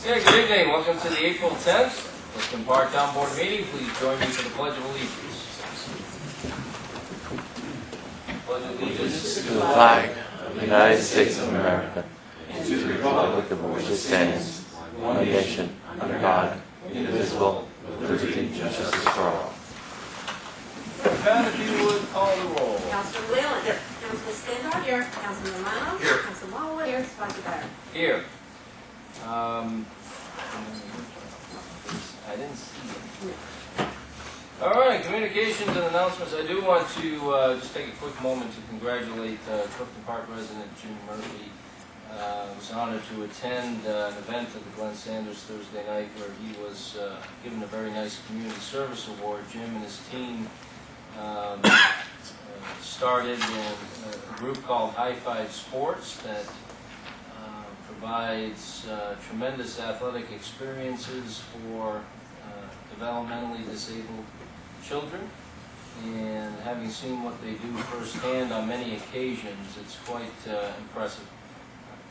Yeah, good evening. Welcome to the April 10th Clifton Park Town Board meeting. Please join me for the Pledge of Allegiance. Pledge of Allegiance To the flag of the United States of America and to the republic of which it stands, one nation, under God, indivisible, with liberty and justice for all. Pat, if you would call the roll. Councilman Whalen. Here. Councilman Stendhal. Here. Councilman Romano. Here. Councilman Marwood. Here. Supervisor Barrett. Here. I didn't see it. All right, communications and announcements. I do want to just take a quick moment to congratulate Clifton Park resident Jim Murphy. I was honored to attend an event at the Glenn Sanders Thursday night where he was given a very nice community service award. Jim and his team started a group called High Five Sports that provides tremendous athletic experiences for developmentally disabled children. And having seen what they do firsthand on many occasions, it's quite impressive.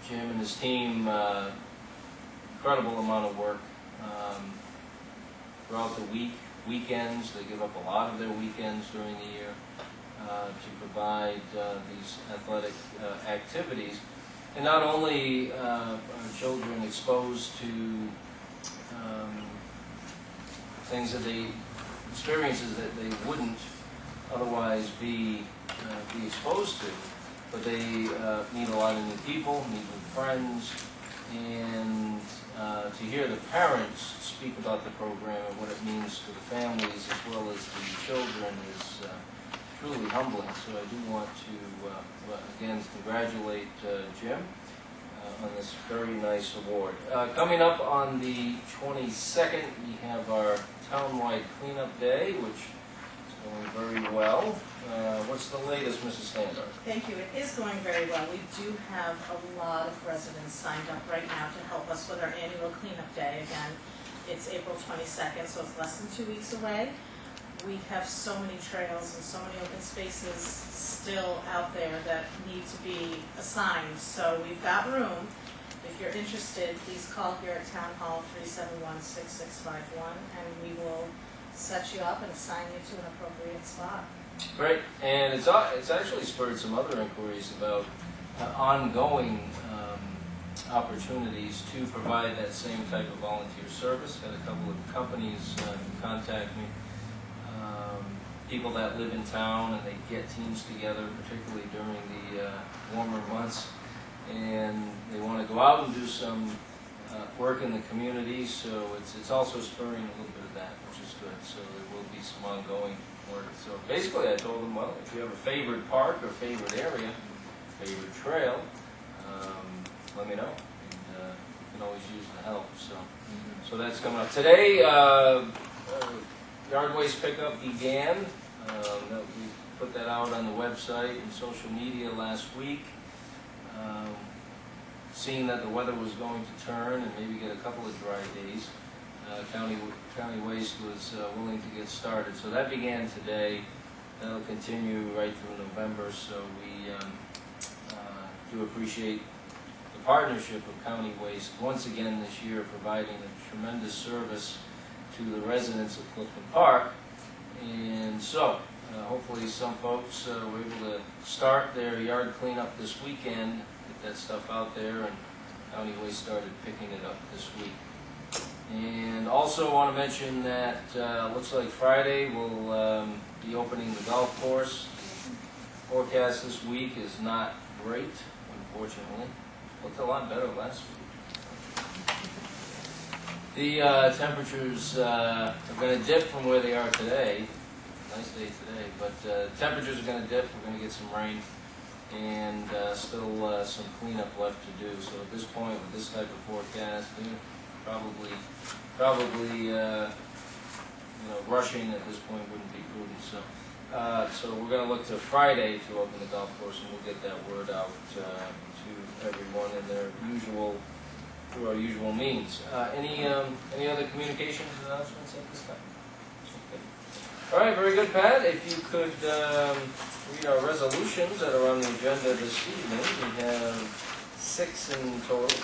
Jim and his team, incredible amount of work throughout the weekends. They give up a lot of their weekends during the year to provide these athletic activities. And not only are children exposed to experiences that they wouldn't otherwise be exposed to, but they meet a lot of new people, meet with friends, and to hear the parents speak about the program and what it means to the families as well as the children is truly humbling. So I do want to, again, congratulate Jim on this very nice award. Coming up on the 22nd, we have our townwide cleanup day, which is going very well. What's the latest, Mrs. Standard? Thank you. It is going very well. We do have a lot of residents signed up right now to help us with our annual cleanup day. Again, it's April 22nd, so it's less than 2 weeks away. We have so many trails and so many open spaces still out there that need to be assigned. So we've got room. If you're interested, please call here at Town Hall 371-6651 and we will set you up and assign you to an appropriate spot. Great, and it's actually spurred some other inquiries about ongoing opportunities to provide that same type of volunteer service. Had a couple of companies contact me. People that live in town and they get teams together, particularly during the warmer months, and they want to go out and do some work in the community. So it's also spurring a little bit of that, which is good. So there will be some ongoing work. So basically, I told them, well, if you have a favorite park or favorite area, favorite trail, let me know, and you can always use the help. So that's coming up today. Yard waste pickup began. We put that out on the website and social media last week. Seeing that the weather was going to turn and maybe get a couple of dry days, County Waste was willing to get started. So that began today. That'll continue right through November. So we do appreciate the partnership of County Waste once again this year, providing a tremendous service to the residents of Clifton Park. And so hopefully some folks were able to start their yard cleanup this weekend, get that stuff out there, and County Waste started picking it up this week. And also want to mention that looks like Friday we'll be opening the golf course. Forecast this week is not great, unfortunately. Looked a lot better last week. The temperatures are going to dip from where they are today. Nice day today, but temperatures are going to dip. We're going to get some rain and still some cleanup left to do. So at this point, with this type of forecast, probably rushing at this point wouldn't be prudent. So we're going to look to Friday to open the golf course, and we'll get that word out to everyone in their through our usual means. Any other communications announcements at this time? Okay. All right, very good, Pat. If you could read our resolutions that are on the agenda this evening. We have 6 in total.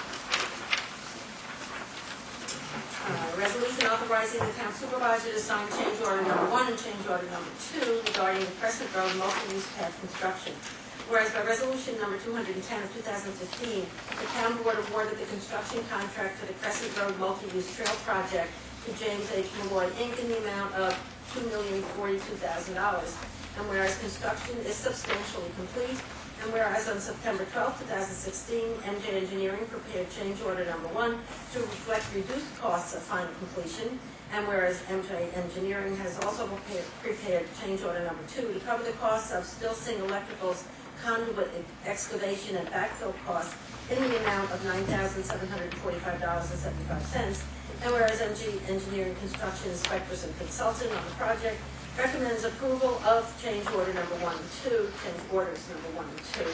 Resolution authorizing the town supervisor to sign change order number 1 and change order number 2 regarding the Crescent Road multi-use path construction. Whereas by resolution number 210 of 2015, the town board awarded the construction contract for the Crescent Road multi-use trail project to James H. Malloy, Inc. in the amount of $2,042,000. And whereas construction is substantially complete, and whereas on September 12, 2016, MJ Engineering prepared change order number 1 to reflect reduced costs of final completion, and whereas MJ Engineering has also prepared change order number 2 to cover the costs of Still Sing Electrical's conduit excavation and backfill costs in the amount of $9,745.75, and whereas MJ Engineering Construction Inspectors and Consultant on the project recommends approval of change order number 1 and 2, change orders number 1 and 2.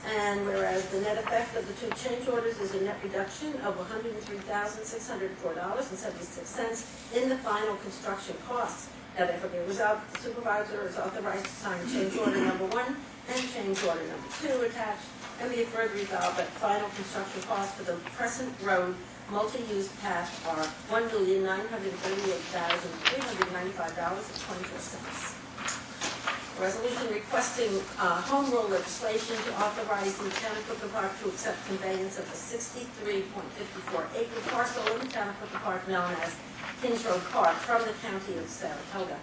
And whereas the net effect of the 2 change orders is a net reduction of $103,604.76 in the final construction costs. Now therefore be resolved, the supervisor is authorized to sign change order number 1 and change order number 2 attached, and be it further resolved that final construction costs for the Crescent Road multi-use path are $1,938,395.24. Resolution requesting home rule legislation to authorize the town of Clifton Park to accept conveyance of the 63.54 acre parcel in the town of Clifton Park known as Kings Road Park from the county of Saratoga.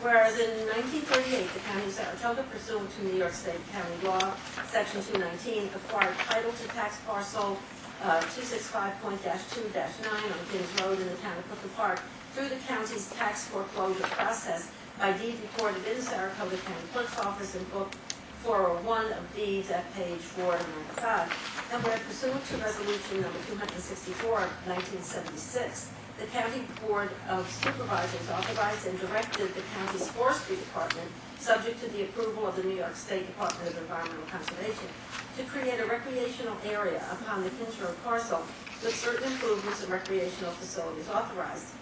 Whereas in 1938, the county of Saratoga, pursuant to New York State County Law, Section 219, acquired title to tax parcel 265.2-9 on Kings Road in the town of Clifton Park through the county's tax foreclosure process by deed recorded in the Saratoga County Clerk's Office in Book 401 of Deeds at page 495. And where pursuant to Resolution number 264 of 1976, the County Board of Supervisors authorized and directed the county's Forestry Department, subject to the approval of the New York State Department of Environmental Conservation, to create a recreational area upon the Kings Road parcel with certain improvements and recreational facilities authorized.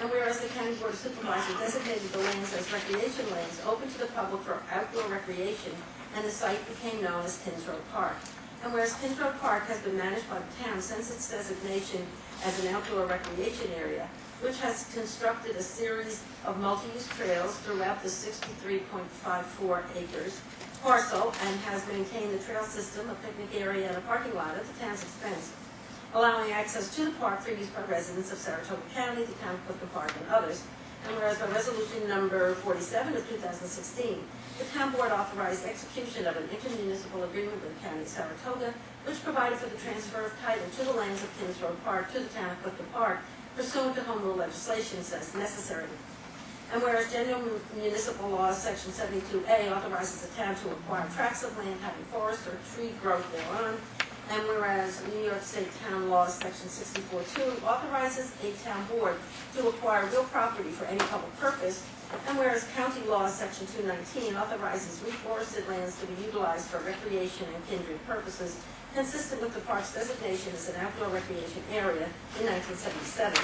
And whereas the County Board of Supervisors designated the lands as recreation lands open to the public for outdoor recreation, and the site became known as Kings Road Park. And whereas Kings Road Park has been managed by the town since its designation as an outdoor recreation area, which has constructed a series of multi-use trails throughout the 63.54 acres parcel and has maintained the trail system, a picnic area, and a parking lot at the town's expense, allowing access to the park for use by residents of Saratoga County, the town of Clifton Park, and others. And whereas by resolution number 47 of 2016, the town board authorized execution of an intermunicipal agreement with the county of Saratoga, which provided for the transfer of title to the lands of Kings Road Park to the town of Clifton Park, pursuant to home rule legislation as necessary. And whereas General Municipal Law, Section 72A, authorizes the town to acquire tracts of land having forest or tree growth thereon, and whereas New York State Town Law, Section 64.2, authorizes a town board to acquire real property for any public purpose, and whereas County Law, Section 219, authorizes reforested lands to be utilized for recreation and kindred purposes, consistent with the park's designation as an outdoor recreation area in 1977.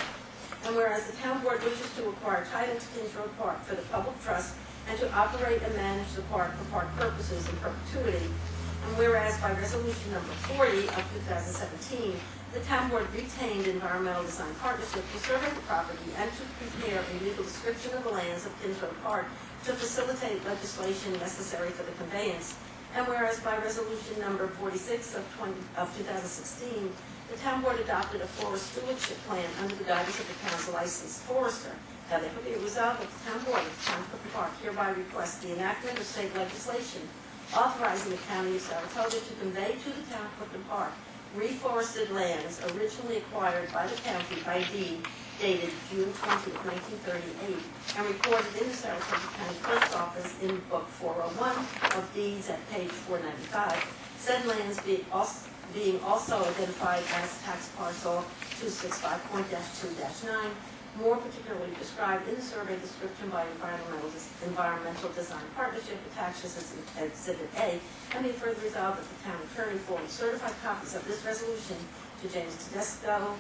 And whereas the town board wishes to acquire title to Kings Road Park for the public trust and to operate and manage the park for park purposes in perpetuity, and whereas by resolution number 40 of 2017, the town board retained Environmental Design Partnership to survey the property and to prepare a legal description of the lands of Kings Road Park to facilitate legislation necessary for the conveyance. And whereas by resolution number 46 of 2016, the town board adopted a forest stewardship plan under the guidance of the town's licensed forester. Now therefore be it resolved that the town board of the town of Clifton Park hereby requests the enactment of state legislation authorizing the county of Saratoga to convey to the town of Clifton Park reforested lands originally acquired by the county by deed dated June 20, 1938, and recorded in the Saratoga County Clerk's Office in Book 401 of Deeds at page 495. Said lands being also identified as tax parcel 265.2-9, more particularly described in the survey description by Environmental Design Partnership attached as Exhibit A, and be further resolved that the town attorney forward certified copies of this resolution to James Tedesco,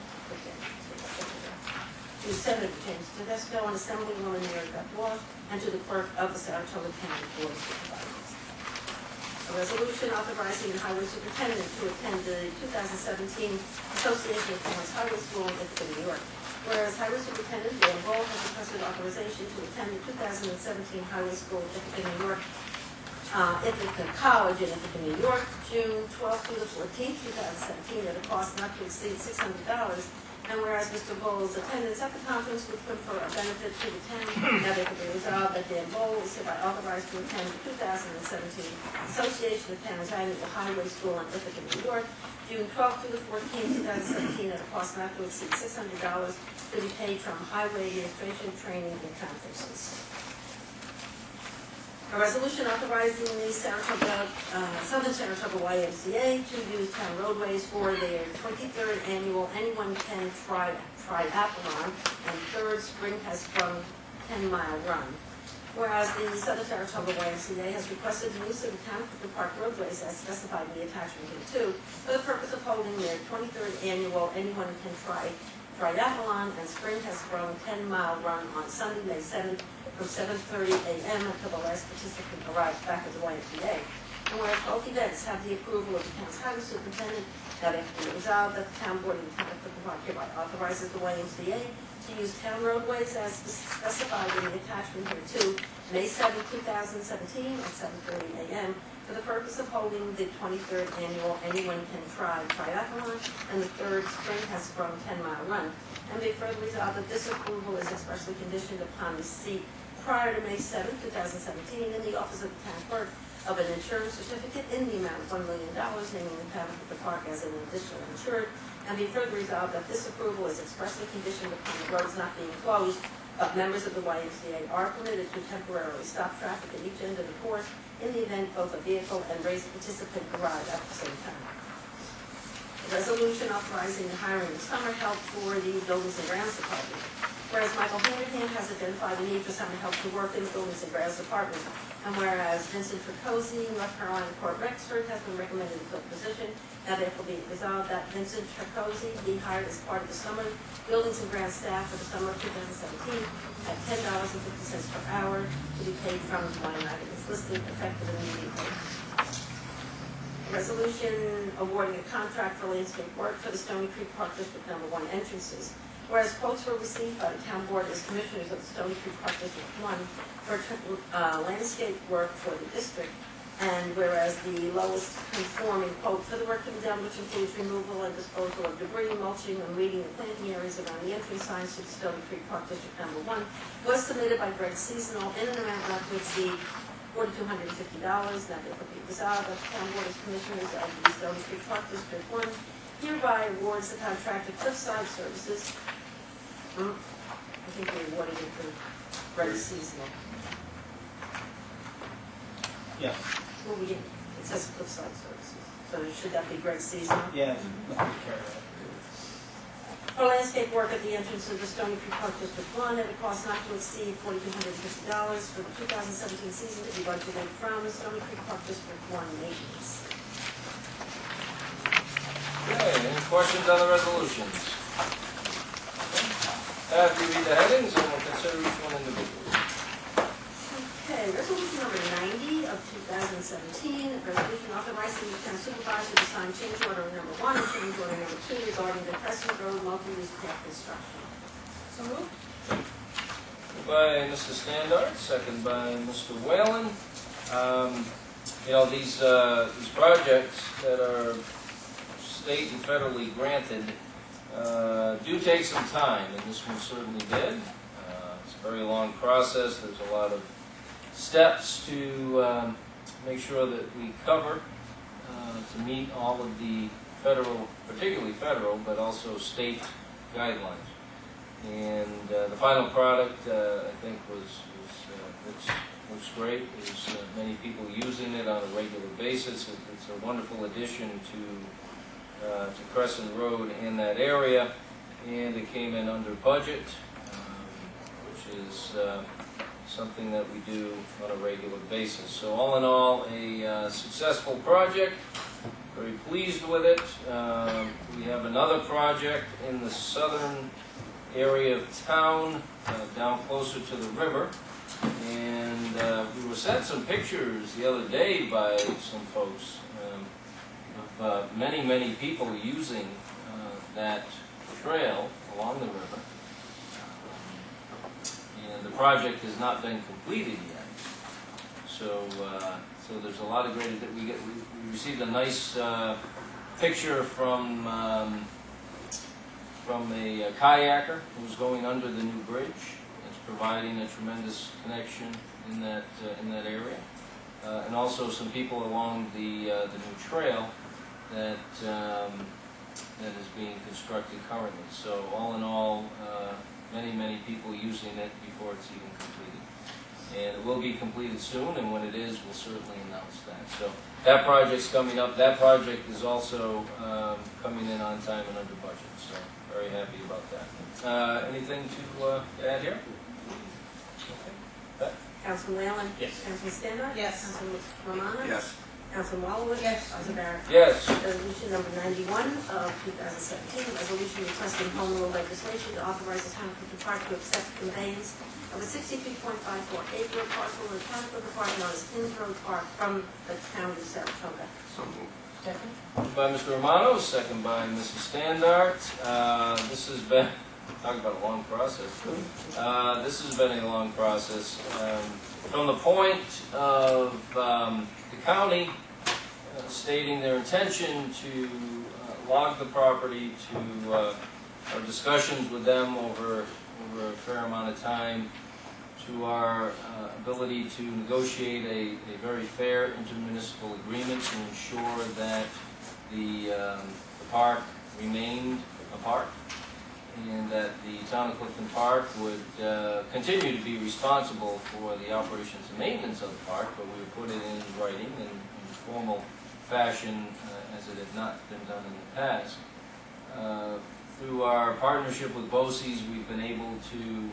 to Senator James Tedesco and Assemblywoman Mary Beth Walsh, and to the clerk of the Saratoga County Board of Supervisors. A resolution authorizing the highway superintendent to attend the 2017 Association of Towns Highway School in Ithaca, New York. Whereas Highway Superintendent Dan Bull has requested authorization to attend the 2017 Highway School in Ithaca, New York, Ithaca College in Ithaca, New York, June 12th through the 14th, 2017, at a cost not to exceed $600. And whereas Mr. Bull's attendance at the conference would confer a benefit to the town, now therefore be resolved that Dan Bull is hereby authorized to attend the 2017 Association of Towns Annual Highway School in Ithaca, New York, June 12th through the 14th, 2017, at a cost not to exceed $600 to be paid from highway administration, training, and conferences. A resolution authorizing the Saratoga, Southern Saratoga YMCA to use town roadways for their 23rd annual Anyone Can Triathlon and third Spring Has Sprung 10-mile run. Whereas the Southern Saratoga YMCA has requested the use of the town of Park roadways as specified in the attachment here too, for the purpose of holding their 23rd annual Anyone Can Triathlon and Spring Has Sprung 10-mile run on Sunday, May 7th, from 7:30 a.m. until the last participant arrives back at the YMCA. And whereas both events have the approval of the town's highway superintendent, now therefore be resolved that the town board of the town of Clifton Park hereby authorizes the YMCA to use town roadways as specified in the attachment here too, May 7, 2017 at 7:30 a.m. for the purpose of holding the 23rd annual Anyone Can Triathlon and the third Spring Has Sprung 10-mile run. And be further resolved that this approval is expressly conditioned upon receipt prior to May 7, 2017, in the office of the town clerk of an insurance certificate in the amount of $1 million, naming the town of the park as an additional insured. And be further resolved that this approval is expressly conditioned upon the roads not being closed, but members of the YMCA are permitted to temporarily stop traffic at each end of the course in the event both a vehicle and race participant arrive at the same time. A resolution authorizing the hiring of summer help for the Buildings and Grounds Department. Whereas Michael Hanrahan has identified the need for summer help to work in the Buildings and Grounds Department, and whereas Vincent Tricozzi, North Carolina Court Rexford, has been recommended to fill the position, now therefore be resolved that Vincent Tricozzi be hired as part of the summer Buildings and Grounds staff for the summer of 2017 at $10.50 per hour to be paid from the line item is listed, effective immediately. Resolution awarding a contract for landscape work for the Stony Creek Park District Number 1 entrances. Whereas quotes were received by the town board as commissioners of the Stony Creek Park District 1 for landscape work for the district, and whereas the lowest conforming quote for the work to be done, which includes removal and disposal of debris, mulching, and weeding the planting areas around the entrance signs to the Stony Creek Park District Number 1, was submitted by Greg Seasonal in an amount not to exceed $4,250. Now therefore be resolved that the town board of commissioners of the Stony Creek Park District 1 hereby awards the contract to Cliffside Services. I think we awarded it to Greg Seasonal. Yes. Well, it says Cliffside Services, so should that be Greg Seasonal? Yeah, let's take care of that. For landscape work at the entrance of the Stony Creek Park District 1 at a cost not to exceed $4,250 for the 2017 season to be budgeted from the Stony Creek Park District 1 maintenance. Okay, any questions on the resolutions? After you read the headings, and we'll consider each one individually. Okay, resolution number 90 of 2017, resolution authorizing the town supervisor to sign change order number 1 and change order number 2 regarding the Crescent Road multi-use path construction. So moved. Moved by Mrs. Standard, second by Mr. Whalen. These projects that are state and federally granted do take some time, and this one certainly did. It's a very long process. There's a lot of steps to make sure that we cover to meet all of the federal, particularly federal, but also state guidelines. And the final product, I think, looks great. There's many people using it on a regular basis. It's a wonderful addition to Crescent Road in that area, and it came in under budget, which is something that we do on a regular basis. So all in all, a successful project. Very pleased with it. We have another project in the southern area of town, down closer to the river, and we were sent some pictures the other day by some folks of many people using that trail along the river. And the project has not been completed yet. So there's a lot of great, we received a nice picture from a kayaker who's going under the new bridge. It's providing a tremendous connection in that area, and also some people along the new trail that is being constructed currently. So all in all, many people using it before it's even completed. And it will be completed soon, and when it is, we'll certainly announce that. So that project's coming up. That project is also coming in on time and under budget, so very happy about that. Anything to add here? Okay. Councilman Whalen? Yes. Councilman Steinhardt? Yes. Councilman Romano? Yes. Councilman Walowitz? Yes. Councilman Barrett? Yes. Resolution number 91 of 2017, resolution requesting home rule legislation to authorize the town of Clifton Park to accept conveyance of a 63.54 acre parcel in the town of Clifton Park known as Kings Road Park from the town of Saratoga. So moved. Second. Moved by Mr. Romano, second by Mrs. Standart. This has been, talk about a long process. This has been a long process. From the point of the county stating their intention to log the property, to our discussions with them over a fair amount of time, to our ability to negotiate a very fair intermunicipal agreement to ensure that the park remained a park, and that the town of Clifton Park would continue to be responsible for the operations and maintenance of the park, but we would put it in writing in formal fashion as it had not been done in the past. Through our partnership with BOCES, we've been able to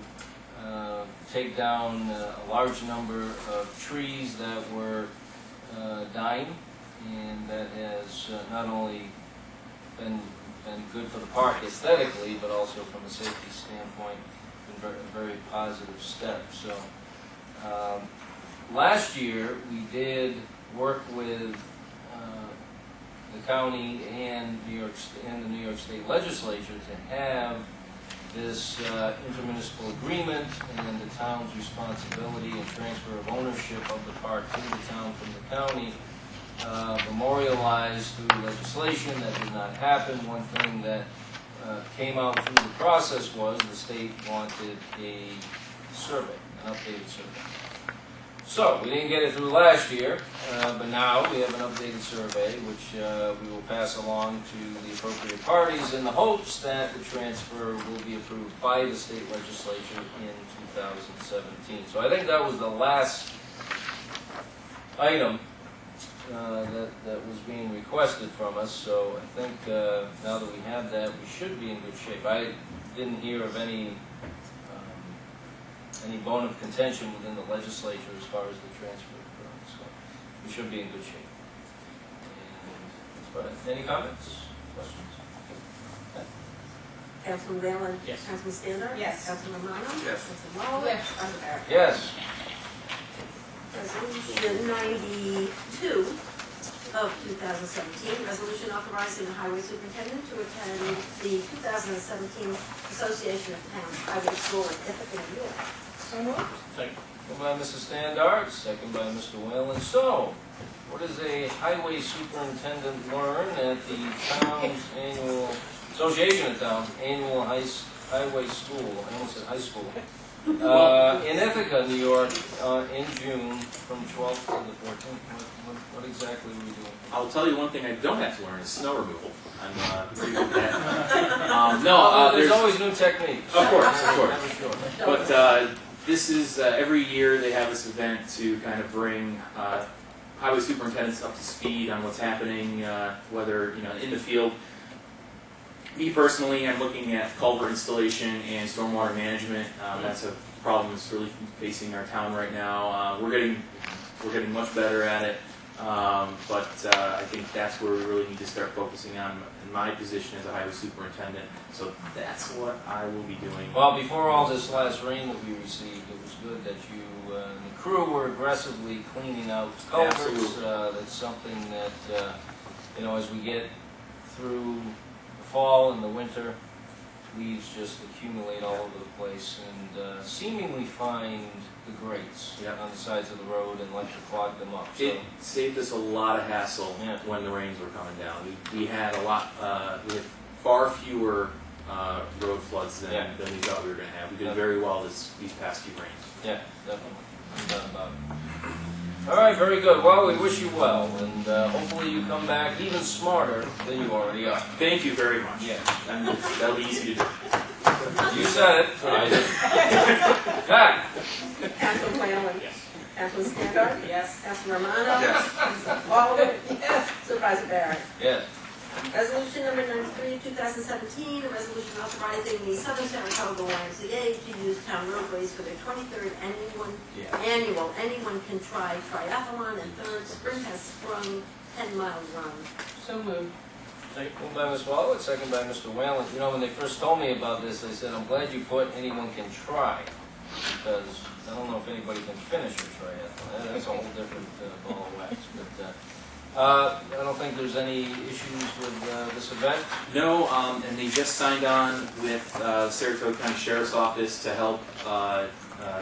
take down a large number of trees that were dying, and that has not only been good for the park aesthetically, but also from a safety standpoint, been a very positive step. So last year we did work with the county and the New York State Legislature to have this intermunicipal agreement and the town's responsibility and transfer of ownership of the park to the town from the county memorialized through legislation. That did not happen. One thing that came out through the process was the state wanted a survey, an updated survey. So, we didn't get it through last year, but now we have an updated survey, which we will pass along to the appropriate parties in the hopes that the transfer will be approved by the state legislature in 2017. So I think that was the last item that was being requested from us. So I think now that we have that, we should be in good shape. I didn't hear of any bone of contention within the legislature as far as the transfer occurring. So we should be in good shape. And, any comments? Questions? Okay. Councilman Whalen? Yes. Councilman Steinhardt? Yes. Councilman Romano? Yes. Councilman Walowitz? Yes. Councilman Barrett? Yes. Resolution 92 of 2017, resolution authorizing the highway superintendent to attend the 2017 Association of Towns Highway School in Ithaca, New York. So moved. Second. Moved by Mrs. Standart, second by Mr. Whalen. So, what does a highway superintendent learn at the town's annual, Association of Towns annual highway school, I almost said high school, in Ithaca, New York, in June, from 12th to the 14th? What exactly are we doing? I'll tell you one thing I don't have to learn is snow removal. I'm pretty good at that. There's always new techniques. Of course, of course. Never sure. But this is, every year they have this event to kind of bring highway superintendents up to speed on what's happening, whether, in the field. Me personally, I'm looking at culvert installation and stormwater management. That's a problem that's really facing our town right now. We're getting much better at it. But I think that's where we really need to start focusing on in my position as a highway superintendent. So that's what I will be doing. Well, before all this last rain that we received, it was good that you and the crew were aggressively cleaning out culverts. Absolutely. That's something that, you know, as we get through the fall and the winter, leaves just accumulate all over the place and seemingly find the grates Yep. on the sides of the road and like to clog them up. So, It saved us a lot of hassle Yeah. when the rains were coming down. We had a lot, we had far fewer road floods than we thought we were going to have. We did very well these past few rains. yeah, definitely. No doubt about it. All right, very good. Well, we wish you well, and hopefully you come back even smarter than you already are. Thank you very much. Yeah. And that'll be easy to do. You said it. I did. Back. Councilman Whalen? Yes. Councilman Standard? Yes. Councilman Romano? Yes. Councilman Baldwin? Yes. Supervisor Barrett? Yes. Resolution number 93, 2017, a resolution authorizing the Southern Saratoga YMCA to use town roadways for their 23rd annual Anyone Can Try Triathlon and third Spring Has Sprung 10-mile run. So moved. Moved by Ms. Wallwood, second by Mr. Whalen. You know, when they first told me about this, they said, I'm glad you put anyone can try, because I don't know if anybody can finish a triathlon. That's a whole different ball of wax. But I don't think there's any issues with this event. No, and they just signed on with Saratoga County Sheriff's Office to help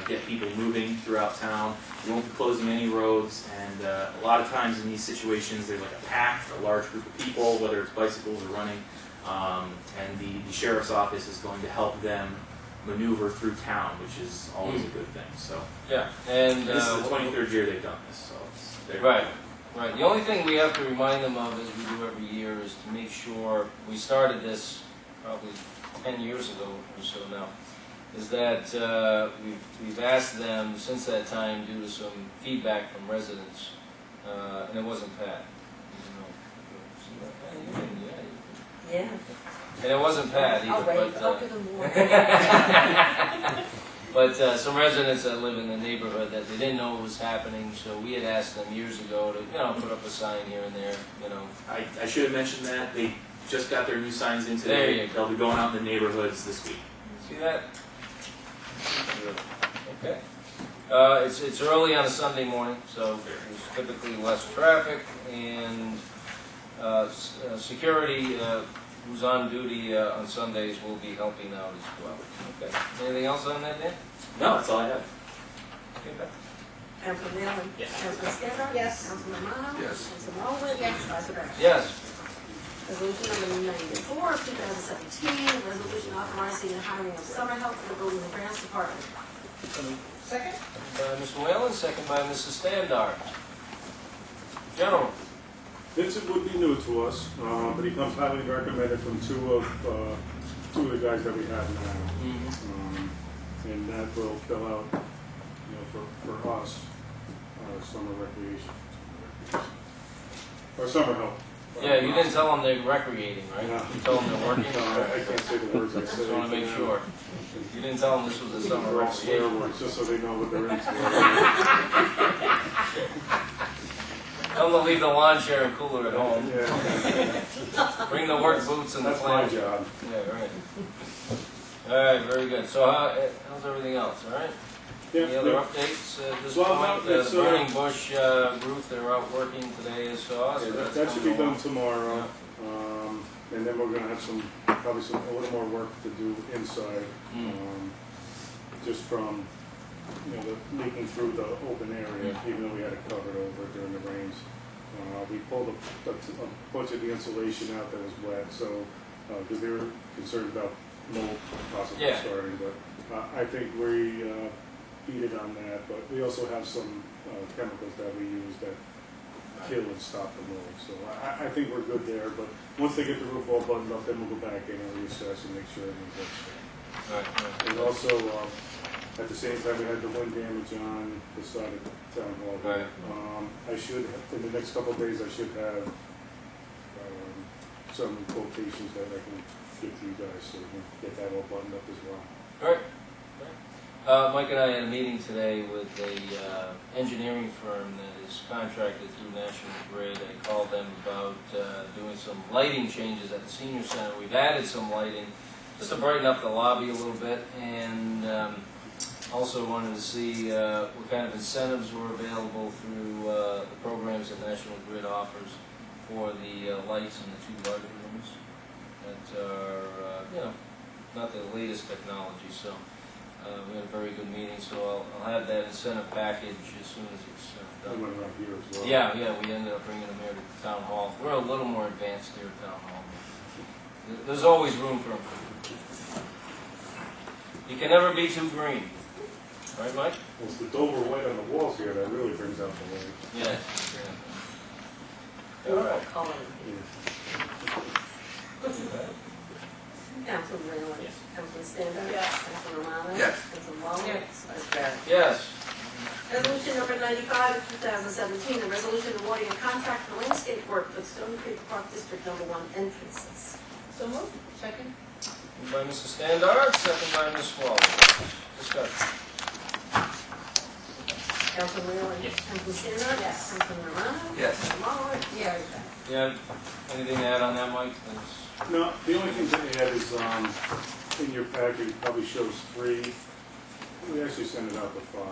get people moving throughout town. We won't be closing any roads, and a lot of times in these situations, there's like a pack for a large group of people, whether it's bicycles or running, and the Sheriff's Office is going to help them maneuver through town, which is always a good thing. So Yeah. And this is the 23rd year they've done this, so they're right. Right. The only thing we have to remind them of, as we do every year, is to make sure, we started this probably 10 years ago or so now, is that we've asked them since that time, due to some feedback from residents, and it wasn't Pat. Yeah. And it wasn't Pat I'll either, wait, I'll give them more. but some residents that live in the neighborhood that they didn't know what was happening, so we had asked them years ago to, put up a sign here and there, I should have mentioned that. They just got their new signs in There today. you go. They'll be going out in the neighborhoods this week. See that? Okay. It's early on a Sunday morning, so there's typically less traffic, and security, who's on duty on Sundays, will be helping out as well. Okay. Anything else on that, Dan? No, that's all I have. Okay, Beth? Councilman Whalen? Yes. Councilman Standard? Yes. Councilman Romano? Yes. Councilman Baldwin? Yes. Supervisor Barrett? Yes. Resolution number 94, 2017, a resolution authorizing the hiring of summer help for the Building and Grounds Department. Second? By Mr. Whalen, second by Mrs. Standard. Gentlemen. Vincent would be new to us, but he comes highly recommended from two of the guys that we have now. And that will fill out, for us, our summer recreation. Or summer help. Yeah, you didn't tell them they're recreating, right? No. You told them they're working? No, I can't say the words I Just said. want to make sure. You didn't tell them this was a summer They're all swear recreation. words, just so they know what they're into. Tell them to leave the lawn chair and cooler at home. Yeah, Bring the work boots and the that's my flannel. job. Yeah, right. All right, very good. So how's everything else, all right? Any other Yeah, updates at this Well, point? no, The it's, burning bush roof, they're out working today as saw, so that's that should be coming done along. tomorrow. And then we're gonna have probably a little more work to do inside. Just from, the leaking through the open area, even though we had it covered over during the rains. We pulled a bunch of the insulation out that was wet, so, because they were concerned about mold possibly Yeah. starting, but I think we beat it on that, but we also have some chemicals that we use that kill and stop the mold, so I think we're good there, but once they get the roof all buttoned up, then we'll go back in and reassess and make sure everything's okay. All right. And also, at the same time, we had the wind damage on the side of the town hall. Right. I should, in the next couple of days, I should have some quotations that I can give to you guys, so we can get that all buttoned up as well. All right. Mike and I had a meeting today with a engineering firm that is contracted through National Grid. I called them about doing some lighting changes at the senior center. We've added some lighting just to brighten up the lobby a little bit, and also wanted to see what kind of incentives were available through the programs that National Grid offers for the lights in the two larger rooms that are, not the latest technology. So we had a very good meeting, so I'll have that incentive package as soon as it's They done. went around here as well. Yeah, we ended up bringing them here to the town hall. We're a little more advanced here at town hall. There's always room for improvement. You can never be too green. Right, Mike? Well, it's the Dover white on the walls here that really brings out the light. Yeah. All right. Color. Okay. Councilman Whalen? Yes. Councilman Standard? Yes. Councilman Romano? Yes. Councilman Waller? Vice President? Yes. Resolution number 95 of 2017, a resolution awarding a contract for landscape work for the Stony Creek Park District Number 1 entrances. So moved. Second? Moved by Mrs. Standard, second by Ms. Waller. Discussion. Councilman Whalen? Yes. Councilman Standard? Yes. Councilman Romano? Yes. Councilman Waller? Yeah. Yeah, anything to add on that, Mike? Thanks. No, the only thing to add is, in your packet, it probably shows 3. We actually sent it out to 5.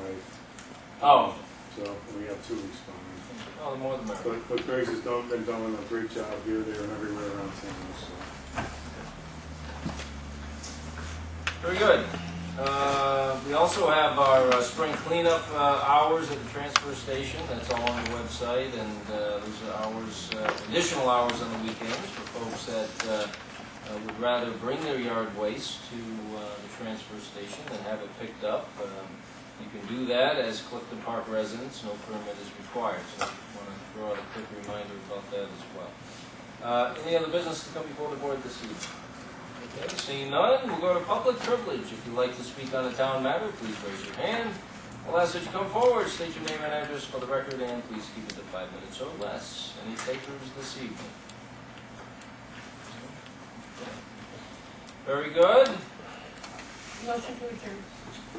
Oh. So we have 2 responding. Oh, the more the merrier. But Greg's has been doing a great job here, there, and everywhere around town, so. Very good. We also have our spring cleanup hours at the transfer station. That's all on the website, and those are hours, additional hours on the weekends for folks that would rather bring their yard waste to the transfer station and have it picked up. You can do that as Clifton Park residents. No permit is required. So I want to throw out a quick reminder about that as well. Any other business to come before the board this evening? Okay, seeing none, we'll go to public privilege. If you'd like to speak on a town matter, please raise your hand. I'll ask that you come forward, state your name and address for the record, and please keep it to 5 minutes or less. Any takers this evening? Very good. Motion to adjourn.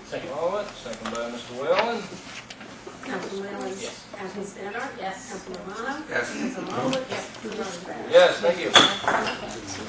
Second. Second by Mr. Whalen. Councilman Whalen? Yes. Councilman Standard? Yes. Councilman Romano? Yes. Councilman Waller? Yes. Vice President? Yes, thank you.